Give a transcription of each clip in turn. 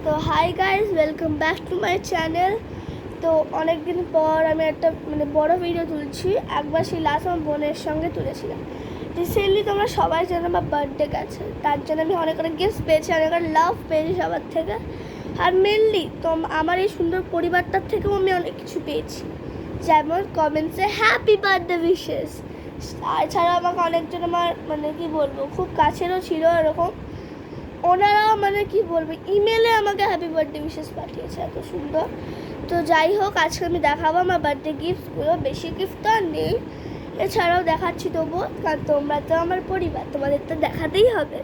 তো hi guys, welcome back to my channel. তো অনেক দিন পর আমি একটা বড় ভিডিও তুলছি। একবার সেই লাস্ট আমার বোনের সঙ্গে তুলেছিলাম। রিসেন্টলি তোমরা সবাই জানো আমার বার্থডে গেছে, তার জন্য আমি অনেক অনেক গিফট পেয়েছি, অনেক অনেক লাভ পেয়েছি সবার থেকে। আর মেনলি তো আমার এই সুন্দর পরিবারটার থেকেও আমি অনেক কিছু পেয়েছি, যেমন কমেন্টসে হ্যাপি বার্থডে উইশেস। এছাড়াও আমাকে অনেকজন আমার কি বলবো খুব কাছেরও ছিল এরকম, ওনারা কি বলবো ইমেলে আমাকে হ্যাপি বার্থডে উইশেস পাঠিয়েছে, এত সুন্দর। তো যাই হোক, আজকে আমি দেখাবো আমার বার্থডে গিফটসগুলো। বেশি গিফট তো আর নেই, এছাড়াও দেখাচ্ছি তবুও, কারণ তোমরা তো আমার পরিবার, তোমাদের তো দেখাতেই হবে।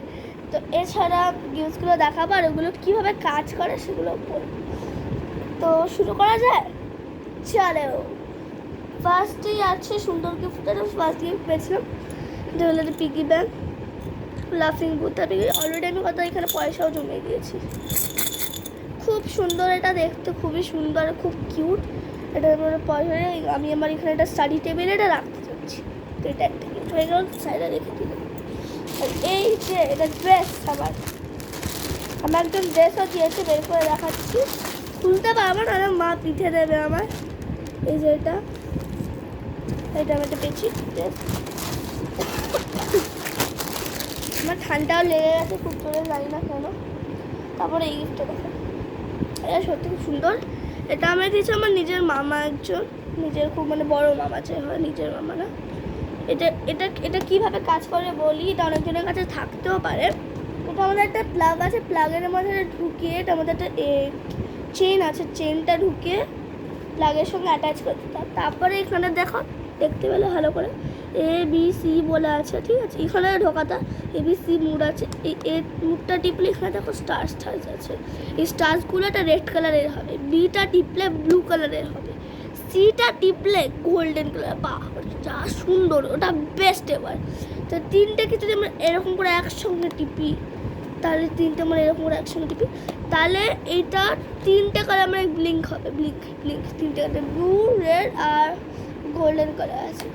তো এছাড়া গিফটসগুলো দেখাবো আর ওগুলো কীভাবে কাজ করে সেগুলো বলবো। তো শুরু করা যায়, চলো। ফার্স্টেই আছে সুন্দর গিফট। ফার্স্ট গিফট পেয়েছিলাম পিগি ব্যাংক, লাফিং বুথ। অলরেডি আমি কত এখানে পয়সাও জমিয়ে দিয়েছি। খুব সুন্দর, এটা দেখতে খুবই সুন্দর, খুব কিউট। এটা পয়সা আমি আমার এখানে একটা স্টাডি টেবিলে এটা রাখতে চাচ্ছি। তো এটা একটা গিফট হয়ে গেল, সাইডে রেখে দিলাম। আর এই যে এটা ড্রেস, আমার একজন ড্রেসও দিয়েছে, বের করে দেখাচ্ছি। খুলতে পারবো না, মা পিঠে দেবে আমার। এই যে এটা আমি একটা পেয়েছি ড্রেস। আমার ঠান্ডাও লেগে গেছে খুব জোরে, জানি না কেন। তারপরে এই গিফটটা দেখো, এটা সত্যি খুব সুন্দর। এটা আমি দিয়েছি আমার নিজের মামা, একজন নিজের খুব বড় মামা, যে হয় নিজের মামা না। এটা এটা এটা কীভাবে কাজ করে বলি, এটা অনেকজনের কাছে থাকতেও পারে। এটা আমাদের একটা প্লাগ আছে, প্লাগের মধ্যে ঢুকিয়ে এটা আমাদের একটা চেন আছে, চেনটা ঢুকিয়ে প্লাগের সঙ্গে অ্যাটাচ করতে। তারপরে এখানে দেখো, দেখতে পেলে ভালো করে ABC বলে আছে, ঠিক আছে। এখানে ঢোকাটা ABC মুড আছে, এই মুডটা টিপলে এখানে দেখো স্টার্স আছে। এই স্টার্সগুলো একটা রেড কালারের হবে, বিটা টিপলে ব্লু কালারের হবে, সিটা টিপলে গোল্ডেন কালার। বাহ, যা সুন্দর, ওটা বেস্ট এবার। তো তিনটেকে যদি আমরা এরকম করে একসঙ্গে টিপি, তাহলে তিনটে এরকম করে একসঙ্গে টিপি, তাহলে এইটা তিনটে কালার ব্লিঙ্ক হবে, ব্লিঙ্ক তিনটে কালার, ব্লু, রেড আর গোল্ডেন কালার আছে।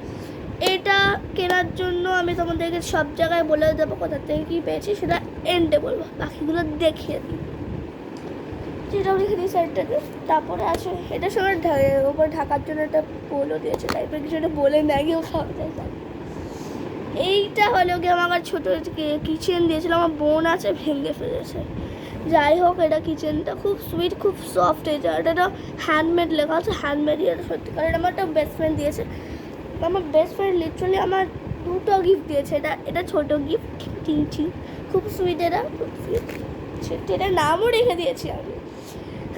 এটা কেনার জন্য আমি তোমাদেরকে সব জায়গায় বলে দেবো কোথা থেকে কী পেয়েছি, সেটা এন্ডে বলবো, বাকিগুলো দেখিয়ে দিই। যেটাও লিখে দিই সাইডটাতে। তারপরে আছে এটার সঙ্গে ওপর ঢাকার জন্য একটা পোলও দিয়েছে, টাইপের কিছু, একটা বলে ম্যাগিও খাওয়া যায়। এইটা হলো কি আমার ছোটো কিচেন দিয়েছিল, আমার বোন আছে, ভেঙে ফেলেছে। যাই হোক, এটা কিচেনটা খুব সুইট, খুব সফট। এটা হ্যান্ডমেড লেখা আছে, হ্যান্ডমেড। এটা সত্যিকার, এটা আমার একটা বেস্ট ফ্রেন্ড দিয়েছে। আমার বেস্ট ফ্রেন্ড লিটারালি আমার দুটো গিফট দিয়েছে। এটা ছোটো গিফট, টিনটি, খুব সুইট, এটা খুব সুইট। এটার নামও রেখে দিয়েছি আমি।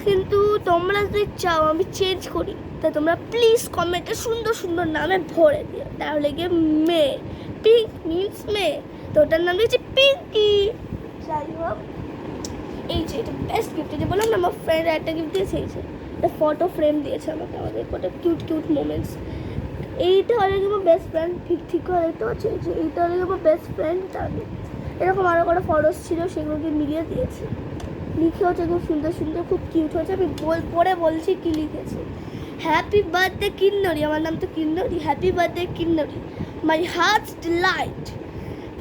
কিন্তু তোমরা যদি চাও আমি চেঞ্জ করি, তা তোমরা প্লিজ কমেন্টে সুন্দর সুন্দর নামে ভরে দিও, তাহলে গিয়ে মেয়ে, পিঙ্ক মিন্স মেয়ে, তো ওটার নাম দিয়েছি পিঙ্কি। যাই হোক, এই যে এটা বেস্ট গিফট, যে বললাম না আমার ফ্রেন্ড একটা গিফট দিয়েছে, এই যে একটা ফটো ফ্রেম দিয়েছে আমাকে, আমাদের কটা কিউট মোমেন্টস। এইটা হলে আমার বেস্ট ফ্রেন্ড, ঠিক করে দেখতে পাচ্ছি, যে এইটা হলে আমার বেস্ট ফ্রেন্ড। তাহলে এরকম আরও কটা ফটোস ছিল, সেগুলোকে মিলিয়ে দিয়েছি। লিখে হচ্ছে খুব সুন্দর সুন্দর, খুব কিউট হচ্ছে। আমি পরে বলছি কি লিখেছি। হ্যাপি বার্থডে কিন্নরি, আমার নাম তো Kinnori. Happy birthday Kinnori, my heart's delight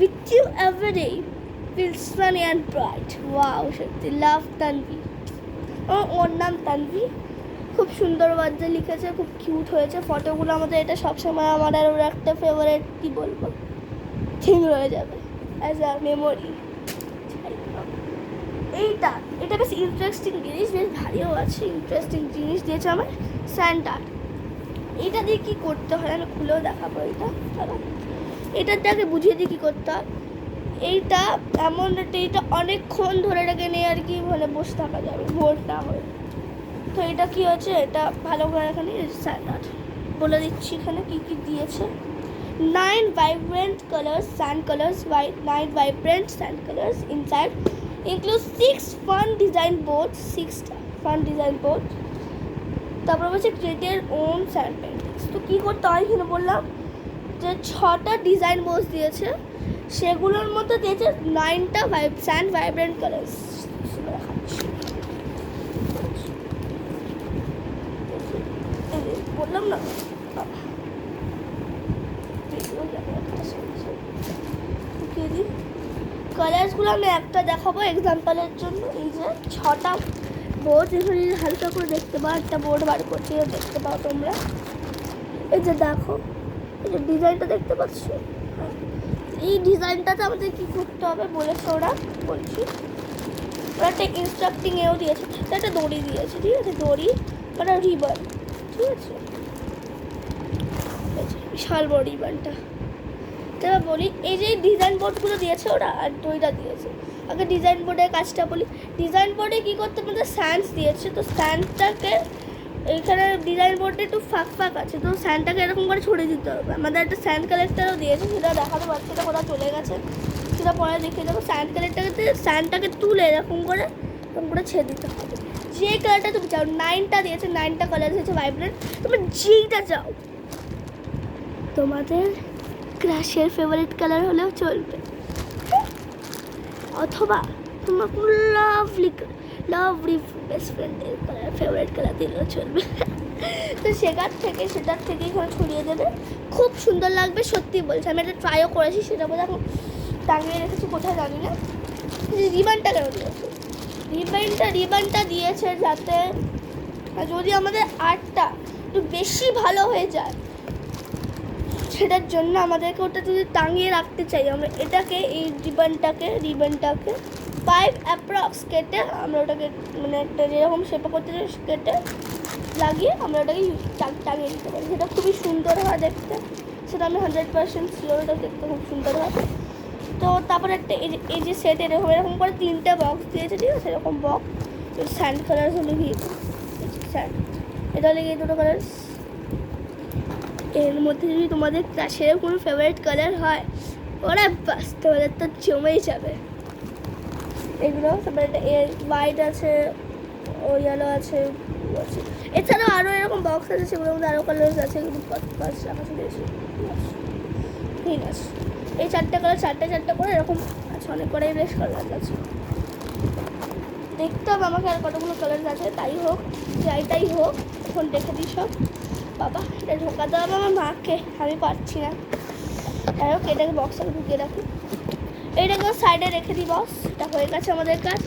with you every feels funny and bright. Wow, সত্যি লাভ তানভি। ওর নাম তানভি। খুব সুন্দর বার্থডে লিখেছে, খুব কিউট হয়েছে ফটোগুলো আমাদের। এটা সবসময় আমার আর ওর একটা ফেভারিট, কী বলবো, থিং রয়ে যাবে অ্যাজ আ মেমোরি। এটা বেশ ইন্টারেস্টিং জিনিস, বেশ ভারীও আছে, ইন্টারেস্টিং জিনিস দিয়েছে আমার স্যান্টা। এটা দিয়ে কী করতে হয় আমি খুলেও দেখাবো। এটার আগে বুঝিয়ে দিই কী করতে হয়। এইটা এমন একটা, এটা অনেকক্ষণ ধরে এটাকে নিয়ে আর কি বসে থাকা যাবে, বোর না হয়ে। তো এটা কী হচ্ছে, এটা ভালো করে এখানে স্যান্ডার্ড বলে দিচ্ছি এখানে কী কী দিয়েছে। 9 vibrant colors, sand colors, 9 vibrant sand colors inside, includes 6 fun design boards, 6 fun design boards. তারপর বলছে create your own sand paintings। তো কী করতে হয় এখানে বললাম, যে 6টা ডিজাইন বোর্ডস দিয়েছে, সেগুলোর মধ্যে দিয়েছে 9টা sand vibrant colors। বললাম না, কালার্সগুলো বোর্ডগুলো আমি একটা দেখাবো এক্সাম্পলের জন্য। এই যে 6টা বোর্ড, এখানে হালকা করে দেখতে পাও, একটা বোর্ড বার করছি দেখতে পাও তোমরা। এই যে দেখো, এই যে ডিজাইনটা দেখতে পাচ্ছ, এই ডিজাইনটাতে আমাদের কী করতে হবে বলেছে ওরা, বলছি। ওরা একটা ইনস্ট্রাক্টিং এও দিয়েছে, একটা দড়ি দিয়েছে, ঠিক আছে, দড়ি ওটা রিবন, ঠিক আছে, বিশাল বড় রিবনটা। তারপর বলি, এই যে ডিজাইন বোর্ডগুলো দিয়েছে ওরা আর দড়িটা দিয়েছে। আগে ডিজাইন বোর্ডের কাজটা বলি। ডিজাইন বোর্ডে কী করতে আমাদের স্যান্ডস দিয়েছে, তো স্যান্ডটাকে এইখানে ডিজাইন বোর্ডে একটু ফাঁক ফাঁক আছে, তো স্যান্ডটাকে এরকম করে ছড়িয়ে দিতে হবে। আমাদের একটা স্যান্ড কালেক্টারও দিয়েছে, সেটা দেখাতে পারছি না, কোথাও চলে গেছে, সেটা পরে দেখিয়ে দেবো। স্যান্ড কালেক্টারতে স্যান্ডটাকে তুলে এরকম করে ছেড়ে দিতে হবে। যে কালারটা তুমি চাও, 9টা দিয়েছে, 9টা কালার দিয়েছে ভাইব্রেন্ট, তুমি যেইটা চাও। তোমাদের ক্রাশের ফেভারিট কালার হলেও চলবে, অথবা তোমার কোনো লাভলি বেস্ট ফ্রেন্ডের কালার ফেভারিট কালার দিলেও চলবে। তো সেটার থেকে এখানে ছড়িয়ে দেবে, খুব সুন্দর লাগবে, সত্যি বলছি। আমি একটা ট্রাইও করেছি, সেটা বলে এখন টাঙিয়ে রেখেছি কোথায় জানি না। রিবনটা কেন দিয়েছে, রিবনটা দিয়েছে যাতে যদি আমাদের আর্টটা একটু বেশি ভালো হয়ে যায়, সেটার জন্য আমাদেরকে ওটা যদি টাঙিয়ে রাখতে চাই, আমরা এটাকে এই রিবনটাকে 5 অ্যাপ্রক্স কেটে আমরা ওটাকে মানে একটা যেরকম শেপে করতে চাই কেটে লাগিয়ে আমরা ওটাকে টাঙিয়ে দিতে পারি। সেটা খুবই সুন্দর হয় দেখতে, সেটা আমি 100% শিওর, ওটা দেখতে খুব সুন্দর হয়। তো তারপরে একটা এই যে সেট এরকম করে 3টে বক্স দিয়েছে, ঠিক আছে, এরকম বক্স। স্যান্ড কালার হলো স্যান্ড, এটা হলে এই দুটো কালার। এর মধ্যে যদি তোমাদের ক্রাশের কোনো ফেভারিট কালার হয়, ওরা বাস তোমাদের তো জমেই যাবে। এগুলো তারপরে একটা হোয়াইট আছে, ও ইয়েলো আছে, এছাড়াও আরও এরকম বক্স আছে, সেগুলোর মধ্যে আরও কালার আছে, কিন্তু বাস রাখা চলেছে। ঠিক আছে, এই 4টে কালার, 4টে করে এরকম আছে, অনেক কটাই বেশ কালার আছে। দেখতে হবে আমাকে আর কতগুলো কালার আছে। তাই হোক, যাইটাই হোক, এখন দেখে দিই সব। বাবা, এটা ঢোকাতে হবে আমার মাকে, আমি পারছি না। যাই হোক, এটাকে বক্সে ঢুকিয়ে রাখি, এইটাকেও সাইডে রেখে দিই। বক্স এটা হয়ে গেছে আমাদের কাজ।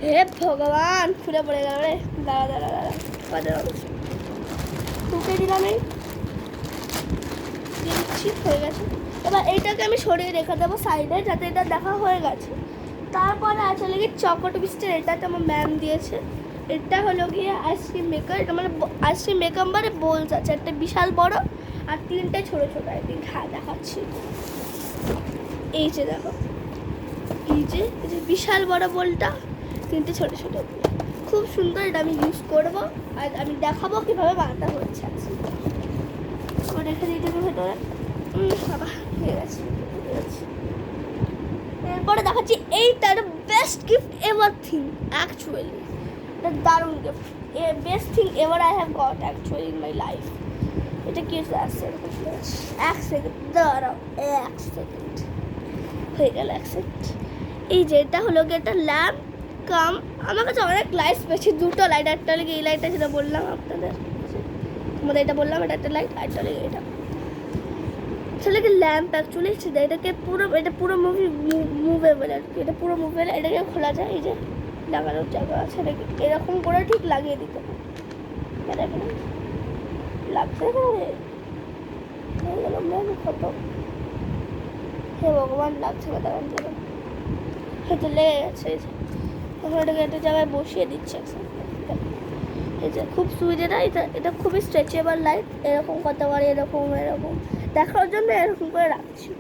হে ভগবান, খুলে পড়ে গেল রে, দাঁড়া ঢুকে দিলাম, এই দিয়ে দিচ্ছি, হয়ে গেছে। এবার এইটাকে আমি সরিয়ে রেখে দেবো সাইডে, যাতে এটা দেখা হয়ে গেছে। তারপরে আছে লেগে চকোট বিস্টের, এটাতে আমার ম্যাম দিয়েছে। এটা হলো গিয়ে আইসক্রিম মেকার, এটা মানে আইসক্রিম মেকার মানে বোলস আছে, একটা বিশাল বড় আর 3টে ছোটো ছোটো, আই থিঙ্ক, হ্যাঁ দেখাচ্ছি। এই যে দেখো, এই যে বিশাল বড় বোলটা, 3টে ছোটো ছোটো, খুব সুন্দর। এটা আমি ইউজ করবো আর আমি দেখাবো কীভাবে বানাতে হচ্ছে। রেখে দিই এটাকে ভেতরে, বাবা হয়ে গেছে। এরপরে দেখাচ্ছি এইটার best gift ever thing, actually এটা দারুণ gift, best thing ever I have got actually in my life. এটা কি আসছে, 1 সেকেন্ড দাঁড়াও, 1 সেকেন্ড হয়ে গেল, 1 সেকেন্ড। এই যে এটা হলো গিয়ে একটা ল্যাম্প কাম, আমার কাছে অনেক লাইটস পেয়েছি, 2টো লাইট, একটা লেগে এই লাইটটা যেটা বললাম আপনাদের, তোমাদের এটা বললাম, এটা একটা লাইট, আরেকটা লেগে এটা আসলে কি ল্যাম্প অ্যাকচুয়ালি। এটাকে এটা পুরো মুভেবল আর কি, এটা পুরো মুভেবল, এটাকে খোলা যায়, এই যে লাগানোর জায়গা আছে, এটাকে এরকম করে ঠিক লাগিয়ে দিতে হবে। লাগছে হয়ে গেল কত, হে ভগবান, লাগছে না, দাঁড়ান দাঁড়ান, হয়তো লেগে গেছে। এই যে তখন এটাকে একটা জায়গায় বসিয়ে দিচ্ছে, এই যে খুব সুবিধাটা। এটা খুবই স্ট্রেচেবল লাইট, এরকম করতে পারি, এরকম দেখার জন্য এরকম করে রাখছি।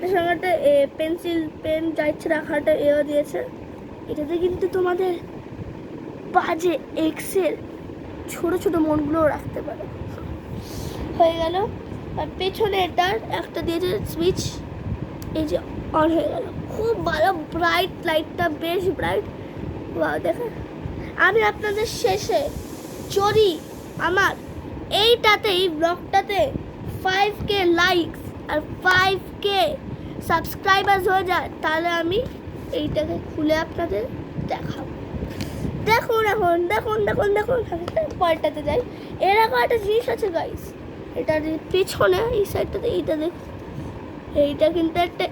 এর সঙ্গে একটা পেন যা ইচ্ছে রাখাটা এও দিয়েছে। এটাতে কিন্তু তোমাদের বাজে এক্সেল ছোটো ছোটো মনগুলোও রাখতে পারো। হয়ে গেল। আর পেছনে এটার একটা দিয়েছে সুইচ, এই যে অন হয়ে গেল, খুব ভালো ব্রাইট, লাইটটা বেশ ব্রাইট। দেখেন, আমি আপনাদের শেষে যদি আমার এই ব্লগটাতে 5K লাইকস আর 5K সাবস্ক্রাইবার্স হয়ে যায়, তাহলে আমি এইটাকে খুলে আপনাদের দেখাবো। দেখুন, পরেরটাতে যাই। এরকম একটা জিনিস আছে গাইস, এটার পেছনে এই সাইডটাতে এইটা দেখুন, এইটা কিন্তু একটা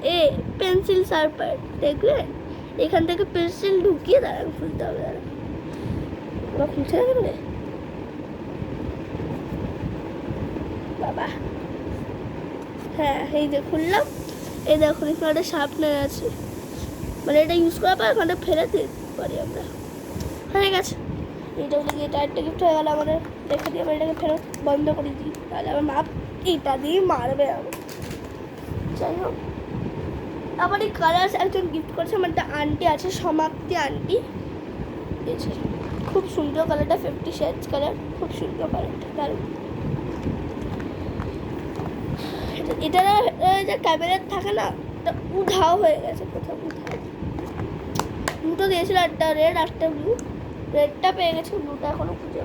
পেন্সিল শার্পার, দেখবেন এখান থেকে পেন্সিল ঢুকিয়ে দাঁড়ান খুলতে হবে। দাঁড়া ওরা খুলছে না কেন রে বাবা। হ্যাঁ এই যে খুললাম। এই দেখুন এখানে একটা শার্পনার আছে, মানে এটা ইউজ করার পর এখানে ফেলে দিতে পারি আমরা। হয়ে গেছে, এটা হলে গিয়ে এটা একটা গিফট হয়ে গেল আমাদের। রেখে দিয়ে আমরা এটাকে ফেরত বন্ধ করে দিই, তাহলে আমার মা এটা দিয়ে মারবে আমার। যাই হোক, আবার এই কালার্স একজন গিফট করেছে, আমার একটা আন্টি আছে, সমাপ্তি আন্টি। খুব সুন্দর কালারটা, 50 শেডস কালার, খুব সুন্দর কালারটা, দারুণ। এটা যে ক্যামেরার থাকে না, এটা উধাও হয়ে গেছে কোথাও উধাও। দুটো দিয়েছিল, একটা রেড একটা ব্লু। রেডটা পেয়ে গেছে, ব্লুটা এখনো খুঁজে।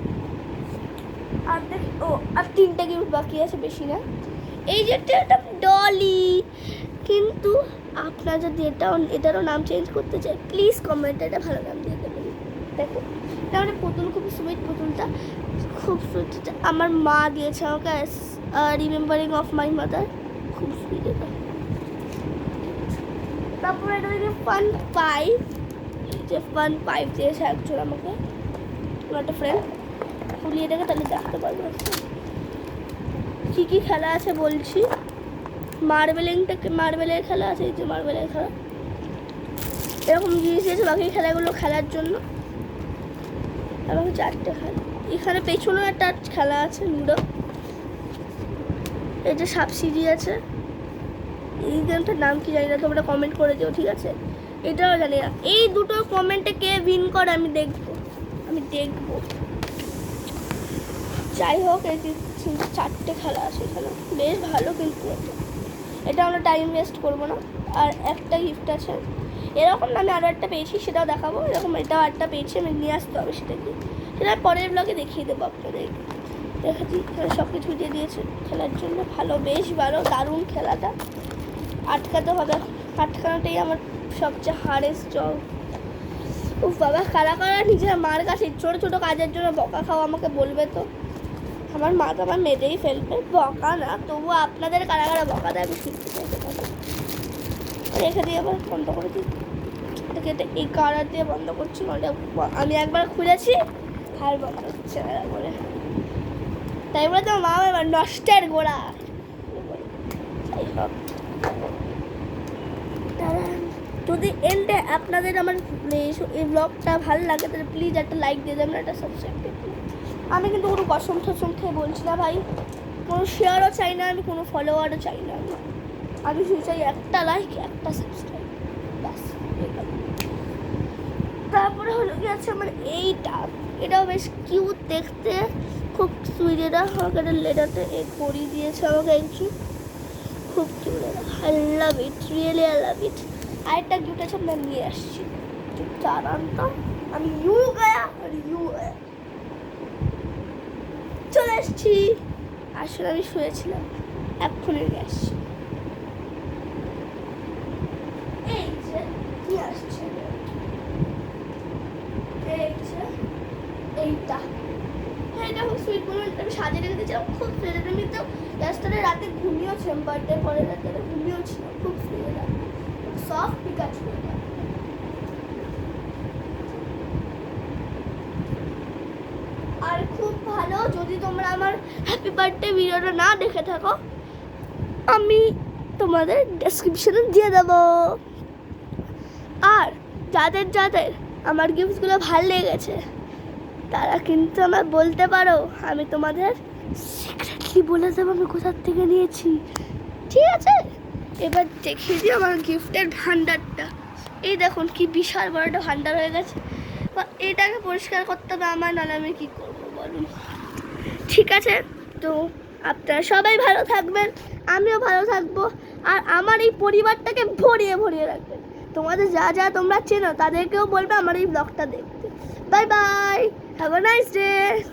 আর দেখি ও আর 3টে গিফট বাকি আছে, বেশি না। এই যে একটা ডলি, কিন্তু আপনার যদি এটারও নাম চেঞ্জ করতে চাই প্লিজ কমেন্টে এটা ভালো নাম দিয়ে দেবেন। দেখো এটা মানে পুতুল, খুব সুইট পুতুলটা, খুব সুইট। আমার মা দিয়েছে আমাকে, রিমেম্বারিং অফ মাই মাদার, খুব সুইট এটা। তারপরে এটা দেখি ফান পাইপ, যে ফান পাইপ দিয়েছে একজন আমাকে, আমার একটা ফ্রেন্ড। খুলিয়ে এটাকে তাহলে দেখতে পারবো কী কী খেলা আছে বলছি। মার্বেলের খেলা আছে, এই যে মার্বেলের খেলা, এরকম জিনিস দিয়েছে বাকি খেলাগুলো খেলার জন্য। এবং 4টে খেলা, এখানে পেছনেও একটা খেলা আছে লুডো। এই যে সাপ সিঁড়ি আছে, এই গেমটার নাম কি জানি না, তোমরা কমেন্ট করে দিও, ঠিক আছে? এটাও জানি না। এই দুটো কমেন্টে কে উইন করে আমি দেখবো। যাই হোক, এই 4টে খেলা আছে এখানে, বেশ ভালো। কিন্তু এটা আমরা টাইম ওয়েস্ট করবো না। আর একটা গিফট আছে এরকম, আমি আরও একটা পেয়েছি, সেটাও দেখাবো। এরকম এটাও একটা পেয়েছি, আমি নিয়ে আসতে হবে সেটাকে, সেটা পরের ব্লগে দেখিয়ে দেবো আপনাদের। দেখাচ্ছি এখানে সব কিছু দিয়ে দিয়েছে খেলার জন্য, ভালো, বেশ ভালো, দারুণ খেলাটা। আটকাতে হবে, আটকানোটাই আমার সবচেয়ে হারেস্ট জব। ও বাবা, কারা নিজের মার কাছে ছোটো ছোটো কাজের জন্য বকা খাওয়া আমাকে বলবে তো আমার মা তো আমার মেরেই ফেলবে। বকা না, তবুও আপনাদের কারা বকা দেয় আমি শিখতে চাইতে পারি। রেখে দিয়ে আবার বন্ধ করে দিই, এটাকে এই কালার দিয়ে বন্ধ করছি। আমি একবার খুলেছি আর বন্ধ হচ্ছে না করে, তাই বলে তো মা আমার নষ্টের গোড়া। যাই হোক, যদি এন্ডে আপনাদের আমার এই ব্লগটা ভালো লাগে তাহলে প্লিজ একটা লাইক দিয়ে দেবেন, একটা সাবস্ক্রাইব দিয়ে দেবেন। আমি কিন্তু কোনো কসম ঠসম খেয়ে বলছি না ভাই, কোনো শেয়ারও চাই না আমি, কোনো ফলোয়ারও চাই না আমি শুধু চাই একটা লাইক, একটা সাবস্ক্রাইব, ব্যাস। তারপরে হলো কি আছে আমার এটাও বেশ কিউট দেখতে, খুব সুইট। এটা আমাকে একটা লেটারতে করিয়ে দিয়েছে আমাকে একজন, খুব cute. I love it, really I love it. আরেকটা গিফট আছে, আমরা নিয়ে আসছি, দাঁড়ান তো। আমি চলে এসছি। আসলে আমি শুয়েছিলাম, এক্ষুনি নিয়ে আসছি। এই যে কি আসছে, এইটা খুব সুইট মোমেন্ট, আমি সাজিয়ে রেখে দিয়েছিলাম, খুব সুইট। আমি তো লাস্টে রাতে ঘুমিয়েছিলাম, বার্থডে পরে রাতে ঘুমিয়েছিলাম, খুব সুইট, সফট পিকাচু। আর খুব ভালো, যদি তোমরা আমার হ্যাপি বার্থডে ভিডিওটা না দেখে থাকো আমি তোমাদের ডেসক্রিপশনে দিয়ে দেবো। আর যাদের আমার গিফটগুলো ভালো লেগেছে তারা কিন্তু আমার বলতে পারো, আমি তোমাদের সিক্রেটলি বলে দেবো আমি কোথার থেকে নিয়েছি, ঠিক আছে? এবার দেখিয়ে দিই আমার গিফটের ভান্ডারটা। এই দেখুন কি বিশাল বড় একটা ভান্ডার হয়ে গেছে। এটাকে পরিষ্কার করতে হবে আমার, নাহলে আমি কী করবো বলুন? ঠিক আছে, তো আপনারা সবাই ভালো থাকবেন, আমিও ভালো থাকবো, আর আমার এই পরিবারটাকে ভরিয়ে রাখবেন। তোমাদের যা তোমরা চেনো তাদেরকেও বলবে আমার এই ব্লগটা দেখতে। Bye bye, have a nice day.